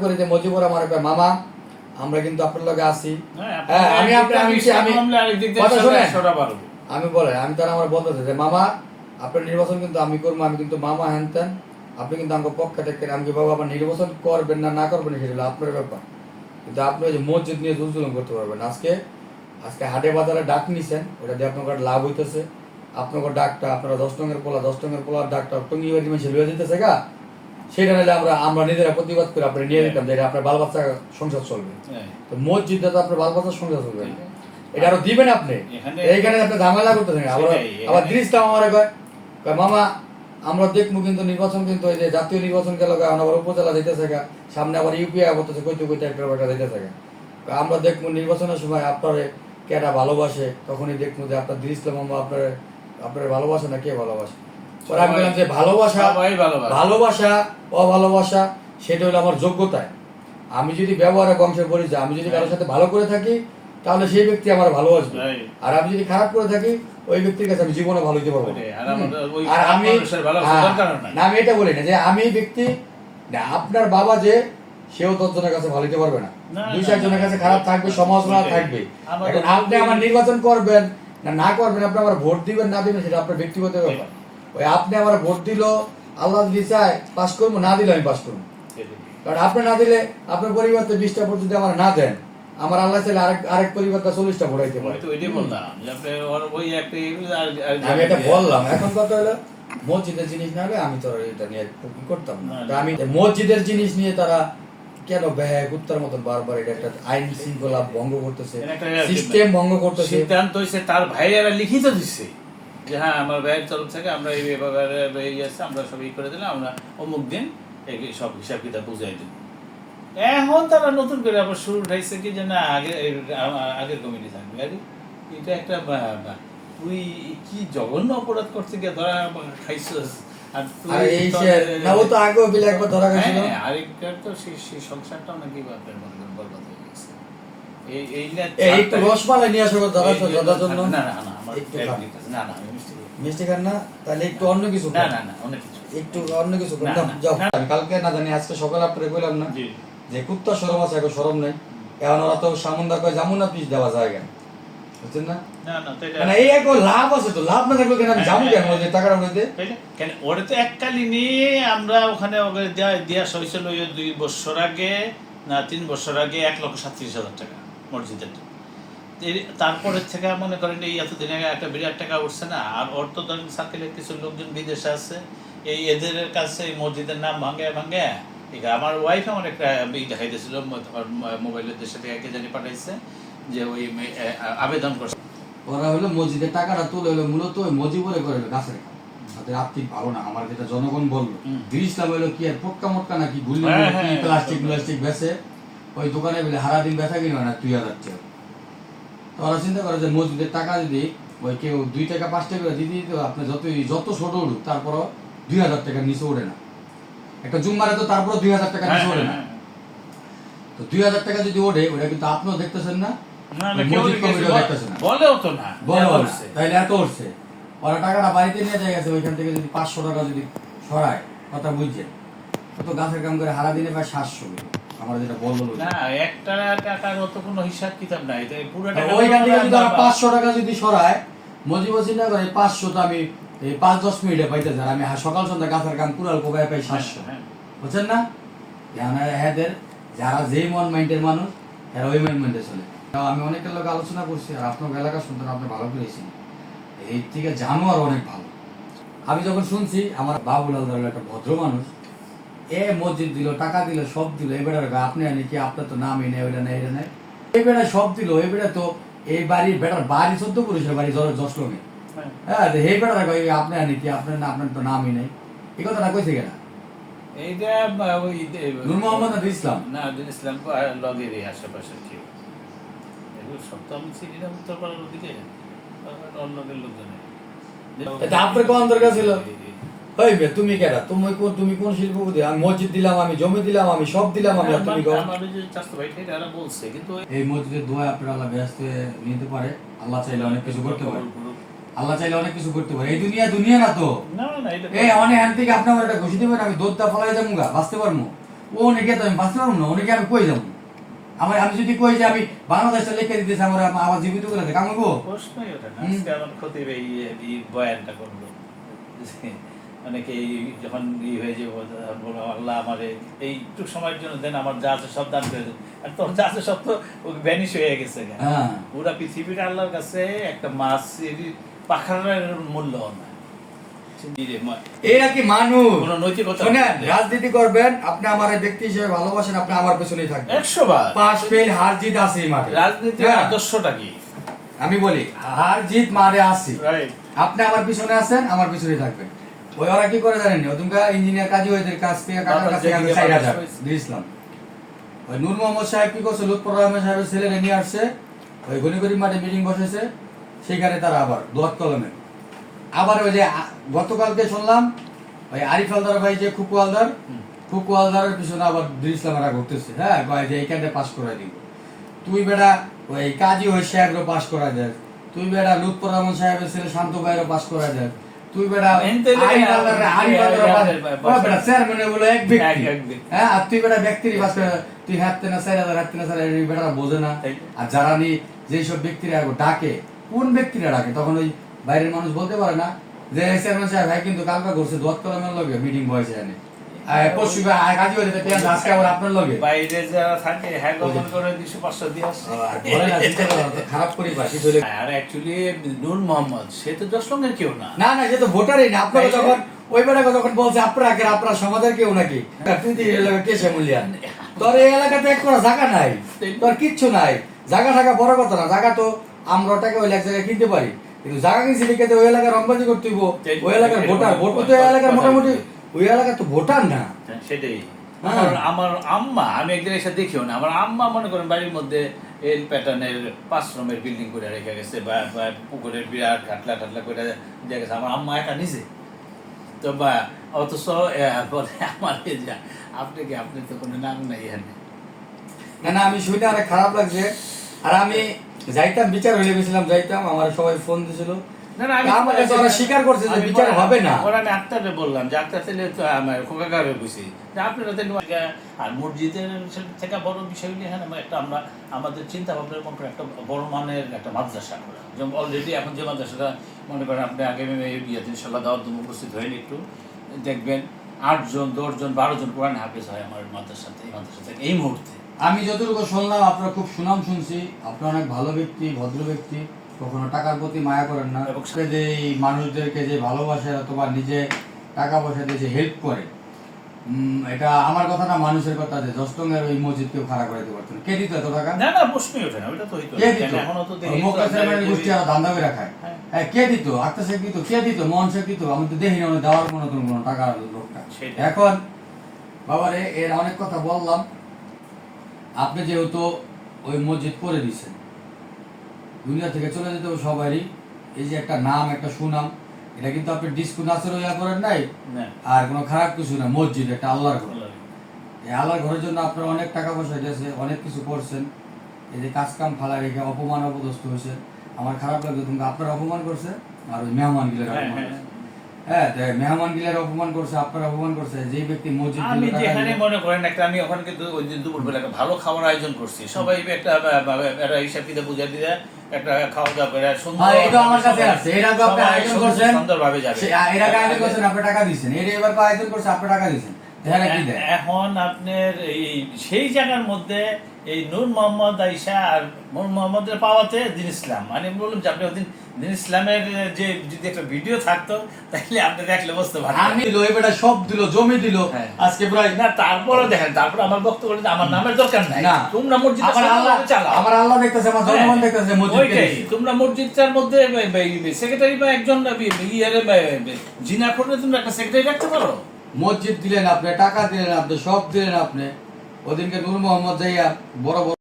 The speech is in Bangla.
করে যে মজিবুর আমার কয় মামা আমরা কিন্তু আপনার লগে আছি। আমি বলে আমি তার আমার বলতেছে যে মামা আপনার নির্বাচন কিন্তু আমি করবো, আমি কিন্তু মামা হ্যান তেন, আপনি কিন্তু আমাকে পক্ষে থেকে আমি বাবা আপনার নির্বাচন করবেন না করবেন সেটা আপনার ব্যাপার, কিন্তু আপনি ওই যে মসজিদ নিয়ে জুলজুলুম করতে পারবেন। আজকে হাটে বাজারে ডাক নিছেন, ওটা দিয়ে আপনার লাভ হইতেছে। আপনার ডাকটা আপনারা 10 টঙ্গের পোলার ডাকটা টঙ্গি বাড়ি মানুষ লুয়ে দিতেছে গা, সেটা নিলে আমরা নিজেরা প্রতিবাদ করে আপনি নিয়ে দিতাম যে আপনার বাল বাচ্চা সংসার চলবে। তো মসজিদে তো আপনার বাল বাচ্চার সংসার চলবে, এটা আরো দিবেন আপনি। এইখানে আপনি ঝামেলা করতেছেন। আবার দিরিসলাম আমার কয় মামা আমরা দেখবো কিন্তু নির্বাচন কিন্তু এই যে জাতীয় নির্বাচন গেল আবার উপজেলা দিতেছে গা, সামনে আবার ইউপিআই করতেছে, কইতে একটা বেটা দিতেছে গা। আমরা দেখবো নির্বাচনের সময় আপনারে কেটা ভালোবাসে, তখনই দেখবো যে আপনার দিরিসলাম মামা আপনার ভালোবাসে না কে ভালোবাসে। আমি বললাম যে ভালোবাসা অভালোবাসা সেটা হলো আমার যোগ্যতায়। আমি যদি ব্যবহারে বংশের পরিচয়, আমি যদি কারোর সাথে ভালো করে থাকি তাহলে সেই ব্যক্তি আমার ভালোবাসবে, আর আমি যদি খারাপ করে থাকি ওই ব্যক্তির কাছে আমি জীবনে ভালো দিতে পারবো। আর আমি এটা বলি না যে আমি ব্যক্তি আপনার বাবা যে সেও 10 জনের কাছে ভালো দিতে পারবে না, 2-4 জনের কাছে খারাপ থাকবে, সমালোচনা থাকবে। এখন আপনি আমার নির্বাচন করবেন না করবেন, আপনি আমার ভোট দিবেন না দিবেন সেটা আপনার ব্যক্তিগত ব্যাপার। ওই আপনি আমার ভোট দিল আল্লাহ যদি চায় পাস করবো, না দিলে আমি পাস করবো। কারণ আপনি না দিলে আপনার পরিবারতে 20টা ভোট যদি আমার না দেন, আমার আল্লাহ চাইলে আরেক পরিবারটা 40টা ভোট দিতে পারে। আমি এটা বললাম। এখন কথা হলো মসজিদের জিনিস না হলে আমি তো এটা নিয়ে করতাম না। আমি মসজিদের জিনিস নিয়ে তারা কেন কুত্তার মতন বারবার এটা একটা আইন শৃঙ্খলা ভঙ্গ করতেছে, সিস্টেম ভঙ্গ করতেছে। সিদ্ধান্ত হয়েছে তার ভাইয়েরা লিখিত দিচ্ছে যে হ্যাঁ আমার ভাইয়ের তরফ থেকে আমরা এই ব্যাপারে আছে, আমরা সব ই করে দিলাম, আমরা অমুক দিন সব হিসাব কিতাব বুঝাই দিব। এখন তারা নতুন করে আবার শুরু উঠাইছে কি যে না আগের কমিটি থাকবে। আরে এটা একটা তুই কি জঘন্য অপরাধ করতে গিয়ে ধরা খাইছিস। সংসারটা নাকি বরবাদ হয়ে গেছে। কালকে না জানি আজকে সকালে আপনারে বললাম না যে কুত্তা শরম আছে, এখন শরম নাই। এখন ওরা তো সামন্দা কয় জামুনা পিস দেওয়া যায় কেন, বুঝছেন না? এই এক লাভ আছে, তো লাভ না থাকলে কেন আমি যাবো কেন ওই টাকাটা উড়াইতে? কেন ওরে তো এককালীনই আমরা ওখানে দেওয়া হয়েছিল 2 বছর আগে না 3 বছর আগে 1,37,000 টাকা মসজিদের। তারপরে থেকে মনে করেন এই এতদিন আগে একটা বিরাট টাকা উঠছে না। আর অর্থোডক্স সার্কেলের কিছু লোকজন বিদেশে আছে, এই এদের কাছে এই মসজিদের নাম ভাঙে আমার ওয়াইফ আমার একটা দেখাই দিয়েছিল মোবাইলের দেশে থেকে কে জানি পাঠাইছে যে ওই আবেদন করছে। ওরা হলো মসজিদের টাকাটা তুলে হলো মূলত ওই মজিবরে করে গাছের তাদের আর্থিক ভালো না। আমার যেটা জনগণ বললো ইসলাম হলো কি আর পটকা মটকা নাকি গুলি প্লাস্টিক বেচে ওই দোকানে বলে হারা দিন বেচা কিনা না 2,000 টাকা। তো ওরা চিন্তা করে যে মসজিদের টাকা যদি ওই কেউ 2 টাকা 5 টাকা করে দিয়ে দিত, আপনি যত ছোট উঠুক তারপরও 2,000 টাকার নিচে ওঠে না। একটা জুম্মারে তো তারপরও 2,000 টাকার নিচে ওঠে না। তো 2,000 টাকা যদি ওঠে ওটা কিন্তু আপনিও দেখতেছেন না, তাইলে এত উঠছে। ওরা টাকাটা বাড়িতে নিয়ে যায় গেছে, ওইখান থেকে যদি 500 টাকা যদি সরায়, কথা বুঝছে তো গাছের কাম করে হারা দিনে প্রায় 700। আমরা যেটা বললো না একটা টাকার অত কোনো হিসাব কিতাব নাই, পুরোটা ওইখান থেকে যদি 500 টাকা যদি সরায় মজিব চিন্তা করে 500 তো আমি এই 5-10 মিনিটে পাইতে যাই, আমি সকাল সন্ধ্যা গাছের কাম কুড়াল কোপায় পাই 700, বুঝছেন না? এদের যারা যেই মন মাইন্ডের মানুষ এরা ওই মাইন্ডে চলে। আমি অনেকের লোক আলোচনা করছি, আর আপনার এলাকা শুনতেন আপনি ভালো করেছেন, এই থেকে জানোয়ার অনেক ভালো। আমি যখন শুনছি আমার বাবুলাল ধরল একটা ভদ্র মানুষ, মসজিদ দিল, টাকা দিল, সব দিল, এবারে আপনি আনি কি আপনার তো নামই নেই, ওইটা নেই, এটা নেই, এই বেটা সব দিল, এই বেটা তো এই বাড়ির বেটার বাড়ি 14 পুরুষের বাড়ি জশলমে, হ্যাঁ এই বেটার আপনি আনি কি আপনার না, আপনার তো নামই নেই, এই কথাটা কইছে কেনা? এইটা ওই নূর মোহাম্মদ ইসলাম না ইসলাম লগের এই আশেপাশে কেউ এগুলো সব তো আমি চিনি না, উত্তরপাড়ার ওদিকে অন্যদের লোকজন। এটা আপনার কোন দরকার ছিল? তুমি কেডা? তুমি কোন শিল্পপতি? আমি মসজিদ দিলাম, আমি জমি দিলাম, আমি সব দিলাম, আমি তুমি কও আমার যে চাচা ভাই এরা বলছে। কিন্তু এই মসজিদের দোয়া আপনারা আল্লাহ ব্যস্ত নিতে পারে, আল্লাহ চাইলে অনেক কিছু করতে পারে, আল্লাহ চাইলে অনেক কিছু করতে পারে। এই দুনিয়া না তো, না না এটা এই অনেক হ্যান থেকে আপনি আমার একটা ঘুষি দিবেন, আমি দোদটা ফলাই যাবো গা, বাঁচতে পারবো। ও নাকি তো আমি বাঁচতে পারবো না, ওনাকে আমি কই যাবো? আমি যদি কই যে আমি বাংলাদেশটা লিখে দিতেছি আমার জীবিত করে কামাবো? প্রশ্নই ওঠে না। আজকে আমার খতিব এই বয়ানটা করলো, অনেকে যখন হয়ে যাবো বলো আল্লাহ আমার এইটুক সময়ের জন্য দেন, আমার যা আছে সব দান করে দেন। আর তোর যা আছে সব তো ভ্যানিশ হয়ে গেছে। পুরা পৃথিবীর আল্লাহর কাছে একটা মাছ পাখার মূল্য না। এরা কি মানুষ? কোনো নৈতিকতা রাজনীতি করবেন আপনি আমার ব্যক্তি হিসেবে ভালোবাসেন, আপনি আমার পেছনেই থাকবেন 100 বার। পাশ ফেল হার জিত আছে এই মাঠে। রাজনীতির আদর্শটা কি? আমি বলি হার জিত মারে আসি, আপনি আমার পিছনে আছেন, আমার পিছনেই থাকবেন। ওই ওরা কি করে জানেন? ওদিনকা ইঞ্জিনিয়ার কাজী ওদের কাছ থেকে কাটার কাছে আমি 4000 দিয়েছিলাম। ওই নূর মোহাম্মদ সাহেব কি করছে, লুৎফর রহমান সাহেবের ছেলেরা নিয়ে আসছে, ওই গণিগরি মাঠে মিটিং বসেছে, সেখানে তারা আবার দোয়াত কলমে আবার ওই যে গতকালকে শুনলাম ওই আরিফ আলদার ভাই যে খুকু আলদারের পিছনে আবার ইসলামেরা ঘুরতেছে। হ্যাঁ, যে এইখানটা পাস করাই দিব, তুই বেটা ওই কাজী ওই সাহেবরও পাস করা যায়, তুই বেটা লুৎফর রহমান সাহেবের ছেলে শান্ত ভাইয়েরও পাস করা যায়, তুই বেটা চেয়ারম্যান বলে এক ব্যক্তি। হ্যাঁ, আর তুই বেটা ব্যক্তির পাস করে, তুই হাঁটতে না 4000 হাঁটতে না 4000, এই বেটা বোঝে না। আর যারা যেসব ব্যক্তিরা ডাকে, কোন ব্যক্তিরা ডাকে, তখন ওই বাইরের মানুষ বলতে পারে না যে চেয়ারম্যান সাহেব ভাই কিন্তু কালকা করছে দোয়াত কলমের লগে মিটিং বয়সে এনে পরশু কাজী হইতে পেঁয়াজ আজকে আবার আপনার লগে বাইরে যারা থাকে হ্যাঁ গমন করে 200-500 দিয়ে আসছে। বলে না চিন্তা করো, খারাপ করি পাশি চলে। আর অ্যাকচুয়ালি নূর মোহাম্মদ সে তো 10 লঙ্গের কেউ না। না না, সে তো ভোটারই না। আপনারা যখন ওই বেটাকে যখন বলছে আপনারা সমাজের কেউ নাকি, তুই কে শ্যামুলিয়া, তোর এই এলাকাতে এক করা জায়গা নাই, তোর কিচ্ছু নাই। জায়গা থাকা বড় কথা না, জায়গা তো আমরা টাকা ওই এক জায়গায় কিনতে পারি, কিন্তু জায়গা কিনছি লিখে ওই এলাকার রংবাজি করতে হইব। ওই এলাকার ভোটার, ভোট তো ওই এলাকার মোটামুটি ওই এলাকার তো ভোটার না। সেটাই আমার আম্মা, আমি একদিন এসে দেখিও না, আমার আম্মা মনে করেন বাড়ির মধ্যে এল প্যাটার্নের 5 রুমের বিল্ডিং করে রেখে গেছে, বা পুকুরের বিরাট ঘাটলা করে দিয়ে গেছে আমার আম্মা একা নিজে। তো বা অথচ বলে আমার আপনি তো কোনো নাম নাই এখানে। না, আমি শুনে অনেক খারাপ লাগছে। আর আমি যাইতাম, বিচার হয়ে গেছিলাম, যাইতাম, আমার সবাই ফোন দিছিল, স্বীকার করছে যে বিচার হবে না। আমি আক্তারে বললাম যে আক্তার ছেলে তো আমার খোকাগারে বুঝি যে আপনারা আর মসজিদের থেকে বড় বিষয় নিয়ে এখানে একটা আমরা আমাদের চিন্তা ভাবনার মধ্যে একটা বড় মানের একটা মাদ্রাসা করা, যেমন অলরেডি এখন যে মাদ্রাসাটা মনে করেন আপনি আগে বিয়েতে ইনশাল্লাহ দাওয়াত উপস্থিত হয়নি, একটু দেখবেন 8 জন 10 জন 12 জন কোরআন হাফেজ হয় আমার মাদ্রাসাতে, এই মাদ্রাসা থেকে এই মুহূর্তে। আমি যতটুকু শুনলাম আপনার খুব সুনাম শুনছি, আপনার অনেক ভালো ব্যক্তি, ভদ্র ব্যক্তি, কখনো টাকার প্রতি মায়া করেন না, এবং যে মানুষদেরকে যে ভালোবাসে অথবা নিজে টাকা পয়সা দিয়ে যে হেল্প করে, এটা আমার কথা না, মানুষের কথা। যে 10 টাকার ওই মসজিদ কেউ খারাপ করে দিতে পারতো না, কে দিত এত টাকা? না না, প্রশ্নই ওঠে না, ওটা তো হইতো। কে দিত? মক্কা চেয়ারম্যানের গোষ্ঠী আর ধান্দা করে রাখায়। হ্যাঁ, কে দিত? আক্তার শেখ দিত, কে দিত? মোহন শেখ দিত, আমি তো দেখি না দেওয়ার কোনো টাকা লোকটা। এখন বাবারে এর অনেক কথা বললাম, আপনি যেহেতু ওই মসজিদ করে দিচ্ছেন, দুনিয়া থেকে চলে যেতে হবে সবারই। এই যে একটা নাম, একটা সুনাম, এটা কিন্তু আপনি ডিসকো নাচের ইয়া করেন নাই, আর কোনো খারাপ কিছু না। মসজিদ একটা আল্লাহর ঘর, এই আল্লাহর ঘরের জন্য আপনারা অনেক টাকা পয়সা গেছে, অনেক কিছু করছেন। এই যে কাজ কাম ফালা রেখে অপমান অপদস্থ হয়েছে, আমার খারাপ লাগবে। কিন্তু আপনারা অপমান করছে, আর ওই মেহমান গিলার অপমান করছে। হ্যাঁ, মেহমান গিলার অপমান করছে, আপনারা অপমান করছে। যে ব্যক্তি মসজিদ, আমি যেখানে মনে করেন একটা, আমি ওখানে কিন্তু ওই দিন দুপুরবেলা একটা ভালো খাবার আয়োজন করছি, সবাই একটা হিসাব কিতাব বুঝাই দিয়ে একটা খাওয়া দাওয়া করে সুন্দর। এটা আমার কাছে আছে, এর আগে আপনি আয়োজন করছেন, সুন্দরভাবে যাবে। এর আগে আয়োজন করছেন, আপনি টাকা দিয়েছেন। এর এবার আয়োজন করছে, আপনি টাকা দিয়েছেন। এখন আপনার এই সেই জায়গার মধ্যে এই নূর মোহাম্মদ আইসা আর নূর মোহাম্মদের পাওয়াতে দিন ইসলাম, মানে বললাম যে আপনি ওদিন দিন ইসলামের যে যদি একটা ভিডিও থাকতো তাহলে আপনি দেখলে বুঝতে পারতেন। আমি এবারে সব দিল, জমি দিল আজকে প্রায়। না, তারপরে দেখেন, তারপরে আমার বক্তব্য আমার নামের দরকার নাই, তোমরা মসজিদ চালাও, আমার আল্লাহ দেখতেছে, আমার জনগণ দেখতেছে। ওইটাই, তোমরা মসজিদটার মধ্যে সেক্রেটারি বা একজন জিনা করলে তোমরা একটা সেক্রেটারি রাখতে পারো। মসজিদ দিলেন আপনি, টাকা দিলেন আপনি, সব দিলেন আপনি। ওদিনকে নূর মোহাম্মদ যাইয়া বড় বড়